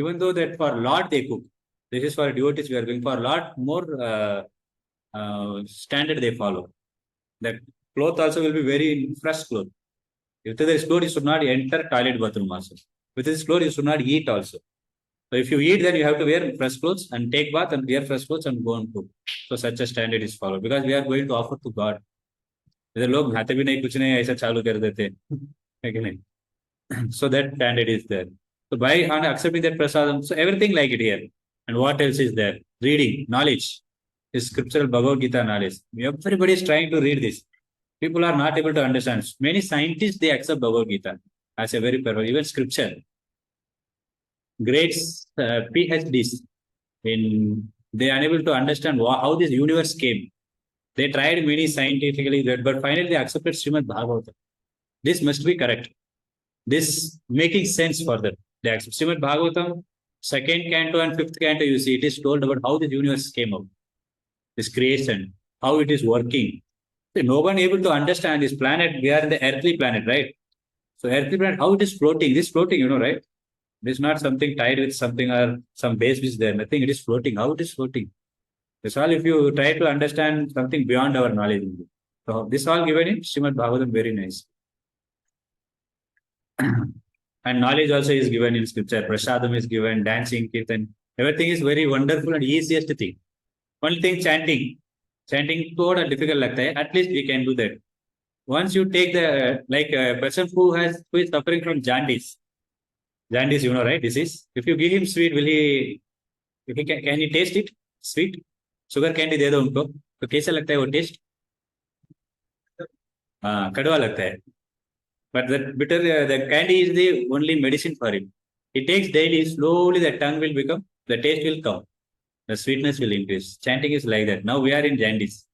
even though that for Lord they cook this is for devotees we are going for Lord more standard they follow the cloth also will be very fresh cloth if there is cloth you should not enter toilet bathroom also with this clothes you should not eat also so if you eat then you have to wear fresh clothes and take bath and wear fresh clothes and go and cook so such a standard is followed because we are going to offer to God इधर लोग नहाते भी नहीं कुछ नहीं ऐसा चालू कर देते है कि नहीं so that standard is there so by accepting that prasadam so everything like it here and what else is there reading knowledge is scriptural Bhagavad Gita knowledge everybody is trying to read this people are not able to understand many scientists they accept Bhagavad Gita as a very perfect even scripture great PhDs in they are unable to understand how this universe came they tried many scientifically that but finally they accepted Srimad Bhagavatam this must be correct this making sense for them. The Srimad Bhagavatam, second canto and fifth canto, you see, it is told about how this universe came up, this creation, how it is working. So no one able to understand this planet. We are in the earthly planet, right? So earthly planet, how it is floating. This floating, right? It is not something tied with something or some base which is there. Nothing. It is floating. How it is floating? This all if you try to understand something beyond our knowledge. So this all given in Srimad Bhagavatam, very nice. And knowledge also is given in scripture. Prasadam is given, dancing, kirtan. Everything is very wonderful and easiest thing. Only thing chanting. Chanting thoda difficult lagta hai. At least we can do that. Once you take the like a person who is suffering from jaundice. Jaundice, right? Disease. If you give him sweet, will he? If he can he taste it? Sweet. Sugar candy दे दो उनको तो कैसा लगता है वो test? हाँ कड़वा लगता है. But the bitter, the candy is the only medicine for him. It takes daily, slowly the tongue will become, the taste will come, the sweetness will increase. Chanting is like that. Now we are in jaundice.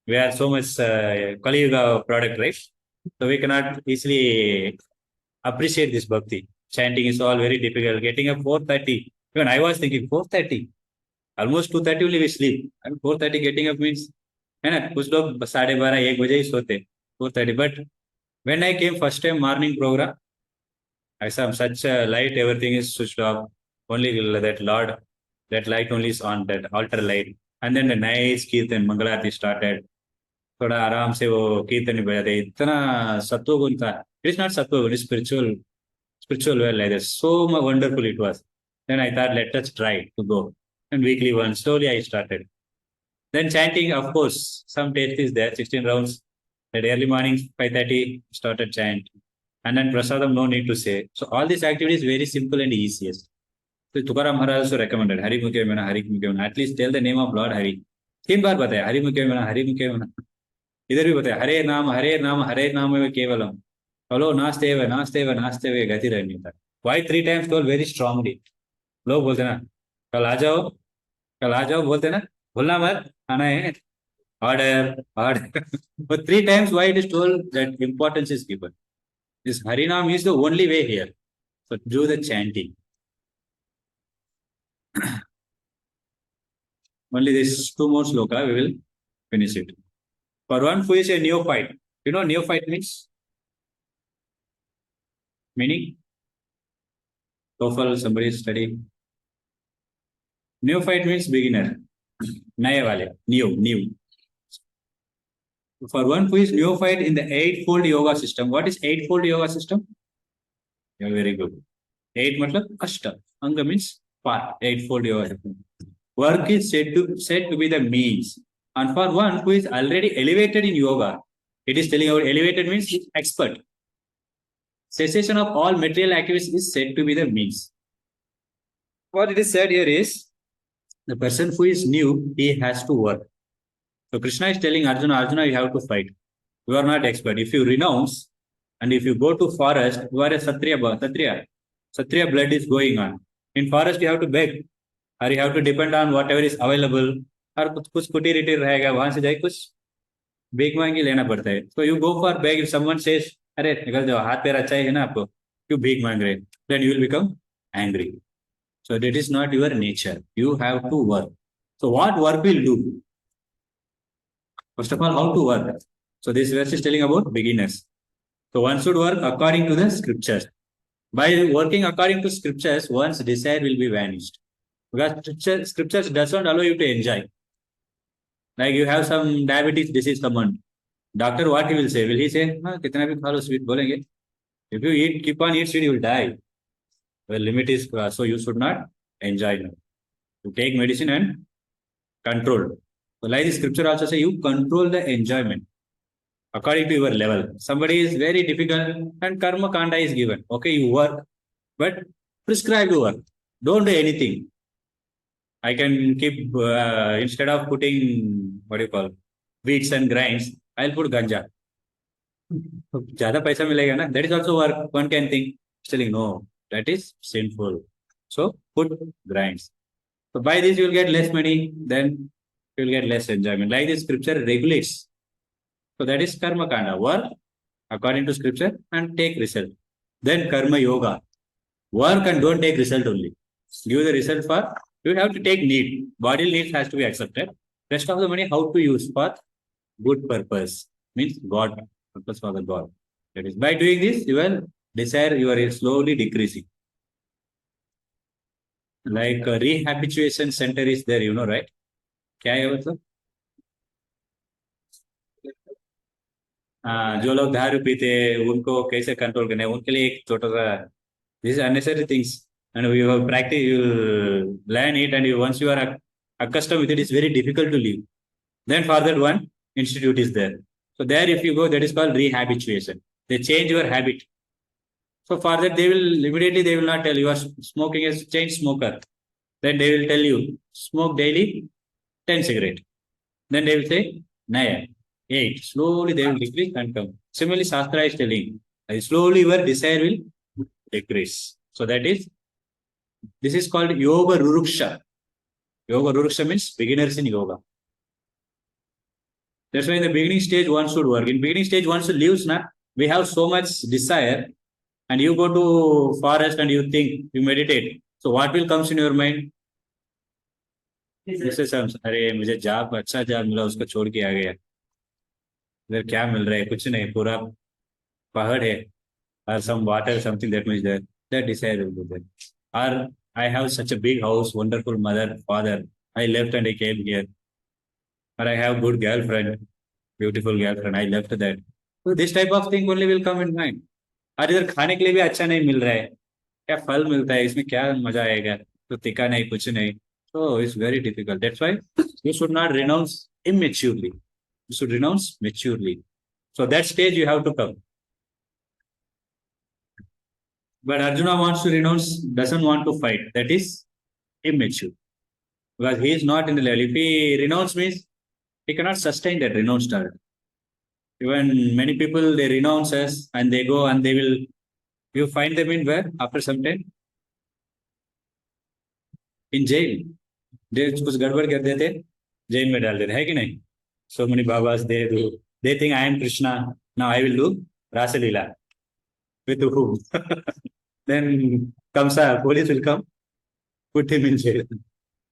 We are so much Kali Yuga product, right? So we cannot easily appreciate this bhakti. Chanting is all very difficult. Getting up 4:30. Even I was thinking 4:30. Almost 2:30 only we sleep. And 4:30 getting up means, है ना? कुछ लोग 12:30 1 बजे ही सोते. 4:30. But when I came first time morning program, I saw such a light, everything is switched off. Only that light only is on, that altar light. And then the nice kirtan, Mangalarti started. थोड़ा आराम से वो कीर्तन भी बजाते. इतना सत्वगुण था. It is not sattva, it's spiritual well like that. So wonderful it was. Then I thought, let us try to go. And weekly one, slowly I started. Then chanting, of course, some taste is there, 16 rounds. At early morning, 5:30, started chant. And then prasadam, no need to say. So all these activities very simple and easiest. So Tukaram Maharaj also recommended, Hari Mukhe Mena, Hari Mukhe Mena. At least tell the name of Lord Hari. 3 बार बताया, Hari Mukhe Mena, Hari Mukhe Mena. इधर भी बताया, हरे नाम में केवलम. Hello, नास्तेव गति रहनी था. Why 3 times told very strongly? लोग बोलते ना, कल आ जाओ बोलते ना, भूलना मत, आना है. Order. But 3 times why it is told that importance is given. This Harinam is the only way here. So do the chanting. Only this 2 more sloka, we will finish it. For one who is a neophyte, neophyte means? Meaning? TOEFL, somebody is studying. Neophyte means beginner. Naya wale, new. For one who is neophyte in the eightfold yoga system, what is eightfold yoga system? You are very good. 8 matlab ashta. Anga means part. Eightfold yoga system. Work is said to be the means. And for one who is already elevated in yoga, it is telling about elevated means expert. Cessation of all material activities is said to be the means. What it is said here is, the person who is new, he has to work. So Krishna is telling Arjuna, you have to fight. You are not expert. If you renounce and if you go to forest, you are a Satriya. Satriya blood is going on. In forest, you have to beg, or you have to depend on whatever is available. और कुछ कुटी रिटी रहेगा, वहां से जाए कुछ bag मांगी लेना पड़ता है. So you go for beg. If someone says, अरे निकल जाओ, हाथ पैर अच्छा है ना आपको, क्यों भीख मांग रहे? Then you will become angry. So that is not your nature. You have to work. So what work will do? First of all, how to work? So this verse is telling about beginners. So one should work according to the scriptures. By working according to scriptures, one's desire will be vanished. Because scriptures doesn't allow you to enjoy. Like you have some diabetes disease, someone. Doctor, what he will say? Will he say, kitna bhi khalo sweet bolenge? If you keep on eating sweet, you will die. The limit is, so you should not enjoy now. You take medicine and control. So like the scripture also say, you control the enjoyment according to your level. Somebody is very difficult and karma kanda is given. Okay, you work, but prescribed work. Don't do anything. I can keep, instead of putting, wheats and grains, I'll put ganja. Jada paisa milega na? That is also work. One can think, telling no, that is sinful. So put grains. So by this you will get less money, then you will get less enjoyment. Like this scripture regulates. So that is karma kanda. Work according to scripture and take result. Then karma yoga. Work and don't take result only. Give the result for, you have to take need. Body needs has to be accepted. Rest of the money, how to use for good purpose. Means God, purpose for the God. That is, by doing this, your desire, you are slowly decreasing. Like rehabilitation center is there, you know, right? क्या है मतलब? जो लोग दारू पीते हैं उनको कैसे कंट्रोल करना है उनके लिए एक छोटा सा this unnecessary things and you have practice you learn it and you once you are accustomed with it it's very difficult to leave. Then for that one institute is there. So there if you go that is called rehabilitation. They change your habit. So for that they will immediately they will not tell you are smoking as change smoker. Then they will tell you smoke daily 10 cigarette. Then they will say 9, 8. Slowly they will decrease and come. Similarly, Shastra is telling slowly your desire will decrease. So that is, this is called Yoga Ruruksha. Yoga Ruruksha means beginners in yoga. That's why in the beginning stage one should work. In beginning stage one should leaves na. We have so much desire and you go to forest and you think, you meditate. So what will comes in your mind? जैसे सब अरे मुझे job अच्छा job मिला उसको छोड़ के आ गया इधर क्या मिल रहा है कुछ नहीं पूरा पहाड़ है or some water something that much there that desire will be there or I have such a big house wonderful mother father I left and I came here or I have good girlfriend beautiful girlfriend I left that so this type of thing only will come in mind और इधर खाने के लिए भी अच्छा नहीं मिल रहा है क्या फल मिलता है इसमें क्या मजा आएगा तो तिका नहीं कुछ नहीं so it's very difficult that's why you should not renounce immaturely you should renounce maturely so that stage you have to come but Arjuna wants to renounce doesn't want to fight that is immature because he is not in the level if he renounce means he cannot sustain that renounced target even many people they renounce us and they go and they will you find them in where after some time in jail they कुछ गड़बड़ कर देते jail में डाल देते है कि नहीं so many babas they do they think I am Krishna now I will do Rasa Leela with whom then comes a police will come put him in jail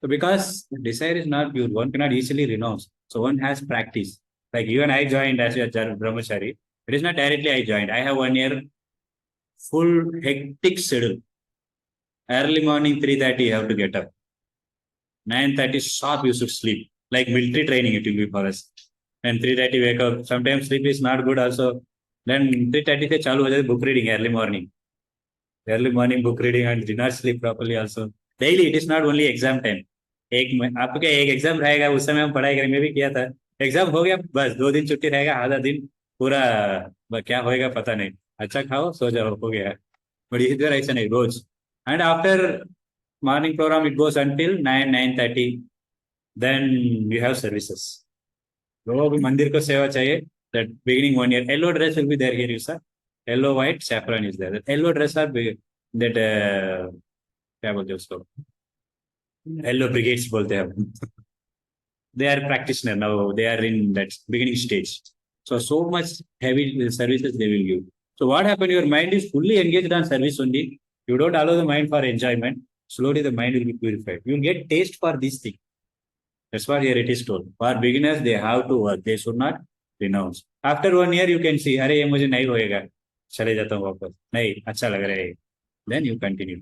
so because desire is not pure one cannot easily renounce so one has practice like you and I joined as a brahmachari it is not directly I joined I have 1 year full hectic schedule early morning 3:30 you have to get up 9:30 sharp you should sleep like military training it will be for us and 3:30 wake up sometimes sleep is not good also then 3:30 से चालू हो जाए book reading early morning book reading and did not sleep properly also daily it is not only exam time आपको क्या एक exam रहेगा उस समय हम पढ़ाई करेंगे मैं भी किया था एग्जाम हो गया बस 2 दिन छुट्टी रहेगा आधा दिन पूरा क्या होएगा पता नहीं अच्छा खाओ सो जाओ हो गया बट इधर ऐसा नहीं रोज and after morning program it goes until 9:30 then you have services लोगों भी मंदिर को सेवा चाहिए that beginning 1 year yellow dress will be there here you sir yellow white saffron is there that yellow dress are that क्या बोलते हैं उसको yellow brigades बोलते हैं हम they are practitioner now they are in that beginning stage so much heavy services they will give so what happened your mind is fully engaged on service only you don't allow the mind for enjoyment slowly the mind will be purified you will get taste for this thing that's what here it is told for beginners they have to work they should not renounce after 1 year you can see अरे ये मुझे नहीं होएगा चले जाता हूँ वापस नहीं अच्छा लग रहा है then you continue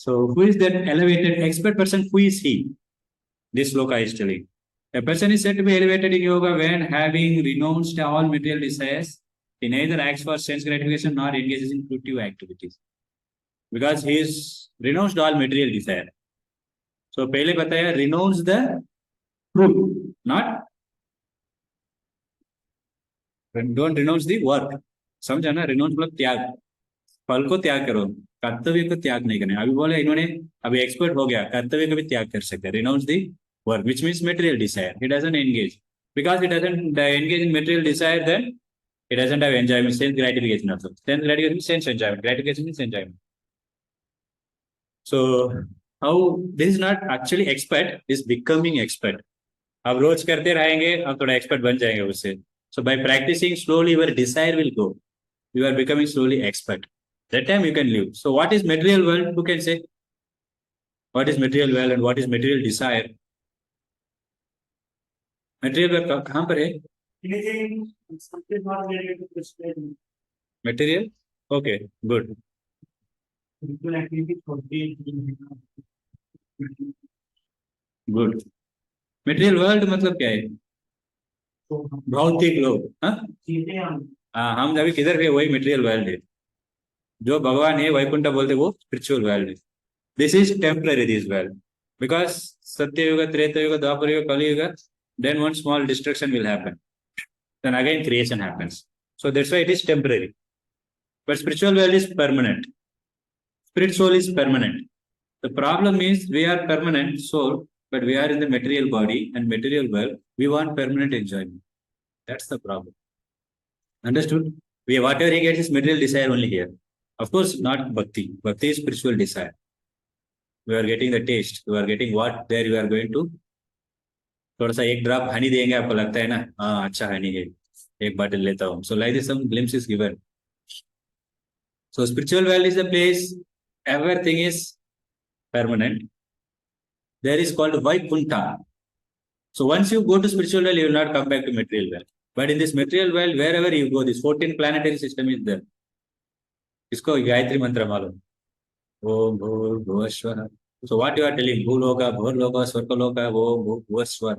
so who is that elevated expert person who is he this sloka is telling a person is said to be elevated in yoga when having renounced all material desires he neither acts for sense gratification nor engages in fruitive activities because he is renounced all material desire so पहले बताया renounce the fruit not don't renounce the work समझा ना renounce मतलब त्याग फल को त्याग करो कर्तव्य को त्याग नहीं करना अभी बोले इन्होंने अभी एक्सपर्ट हो गया कर्तव्य को भी त्याग कर सकते हैं renounce the work which means material desire he doesn't engage because he doesn't engage in material desire then it doesn't have enjoyment sense gratification also sense gratification means sense enjoyment gratification means enjoyment so how this is not actually expert is becoming expert अब रोज करते रहेंगे अब थोड़ा expert बन जाएंगे उससे So by practicing slowly, your desire will go. You are becoming slowly expert. That time you can live. So what is material world? Who can say? What is material world and what is material desire? Material world कहाँ पर है? Anything, something not related to this thing. Material? Okay, good. Physical activity for the Good. Material world मतलब क्या है? भौतिक लोग. हाँ? चीजें हम अभी किधर है? वही मटेरियल वर्ल्ड है. जो भगवान है वैकुंठ बोलते वो स्पिरिचुअल वर्ल्ड है. This is temporary this world because Satyayuga Tretayuga Dwaparayuga Kaliyuga then one small destruction will happen, then again creation happens. So that's why it is temporary, but spiritual world is permanent. Spirit soul is permanent. The problem is we are permanent soul, but we are in the material body and material world. We want permanent enjoyment. That's the problem. Understood? We whatever he gets is material desire only here. Of course, not bhakti. Bhakti is spiritual desire. We are getting the taste. We are getting what there you are going to. थोड़ा सा एक drop Honey देंगे आपको लगता है ना, हाँ अच्छा हनी है, एक बॉटल लेता हूँ. So like this some glimpse is given. So spiritual world is a place everything is permanent. There is called Vaikuntha. So once you go to spiritual world, you will not come back to material world. But in this material world, wherever you go, this 14 planetary system is there. इसको गायत्री मंत्र मालूम. ओम भूर्भुवः स्वः. So what you are telling, Bhuloka, Bhurloka, Swargaloka, Om Bhuvaswar.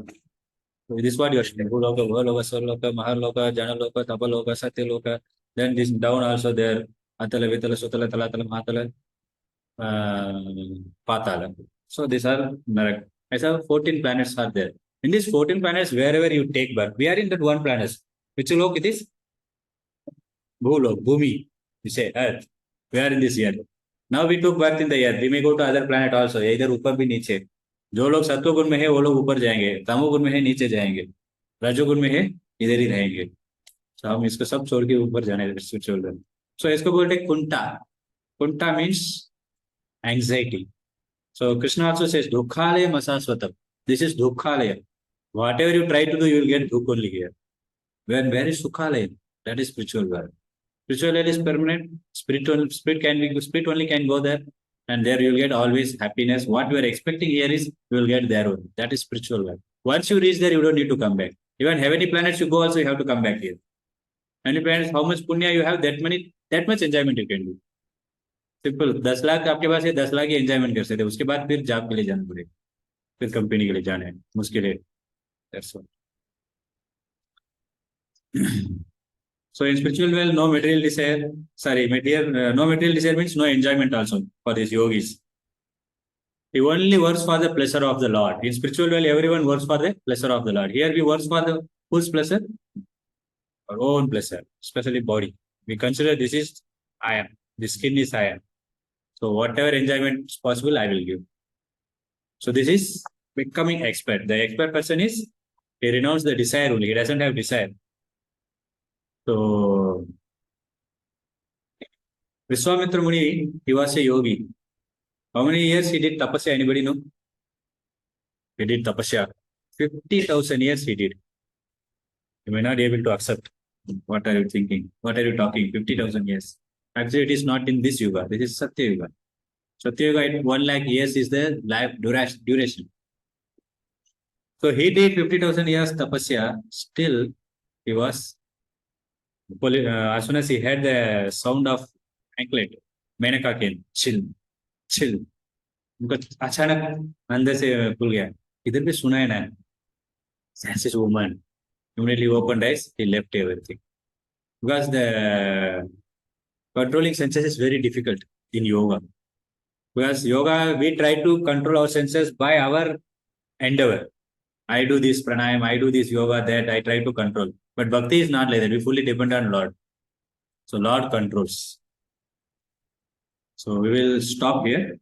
So this is what you are saying. Bhuloka, Bhurloka, Swargaloka, Mahaloka, Janaloka, Tapaloka, Satyaloka. Then this down also there. Atala, Vitala, Sutala, Talatala, Matala, Patala. So these are Narak. I saw 14 planets are there. In these 14 planets, wherever you take birth, we are in that one planet. Which lok it is? Bhulok, Bhumi. You say Earth. We are in this year. Now we took birth in the earth. We may go to other planet also. इधर ऊपर भी नीचे. जो लोग सत्वगुण में है वो लोग ऊपर जाएंगे, तमोगुण में है नीचे जाएंगे, रजोगुण में है इधर ही रहेंगे. तो हम इसको सब छोड़ के ऊपर जाने चिल्ड्रन. सो इसको बोलते कुंटा. कुंटा means anxiety. So Krishna also says दुखालय मसास्वतम. दिस इज दुखालय. Whatever you try to do, you will get dukh only here. When where is sukhalaya? That is spiritual world. Spiritual world is permanent. Spirit only can go there, and there you will get always happiness. What you are expecting here is you will get there only. That is spiritual world. Once you reach there, you don't need to come back. Even heavenly planets you go also, you have to come back here. Heavenly planets, how much punya you have, that much enjoyment you can do. Simple. 10 lakh आपके पास है, 10 लाख ही enjoyment कर सकते हैं. उसके बाद फिर job के लिए जाना पड़ेगा, फिर कंपनी के लिए जाना है, मुश्किल है. That's all. So in spiritual world, no material desire. No material desire means no enjoyment also for these yogis. He only works for the pleasure of the Lord. In spiritual world, everyone works for the pleasure of the Lord. Here we work for the whose pleasure? Our own pleasure, especially body. We consider this is I am. The skin is I am. So whatever enjoyment is possible, I will give. So this is becoming expert. The expert person is, he renounced the desire only. He doesn't have desire. So Vishwamitra Muni, he was a yogi. How many years he did tapasya? Anybody know? He did tapasya. 50,000 years he did. You may not be able to accept. What are you thinking? What are you talking? 50,000 years. Actually, it is not in this yuga. This is Satya Yuga. Satya Yuga, 1 lakh years is the life duration. So he did 50,000 years tapasya. Still, he was, as soon as he heard the sound of anklet, Menaka came. Chill. उनका अचानक अंदर से खुल गया, इधर भी सुना है ना, senses woman. Immediately opened eyes, he left everything. Because the controlling senses is very difficult in yoga. Because yoga, we try to control our senses by our endeavor. I do this pranayam, I do this yoga, that I try to control. But bhakti is not like that. We fully depend on Lord. So Lord controls. So we will stop here.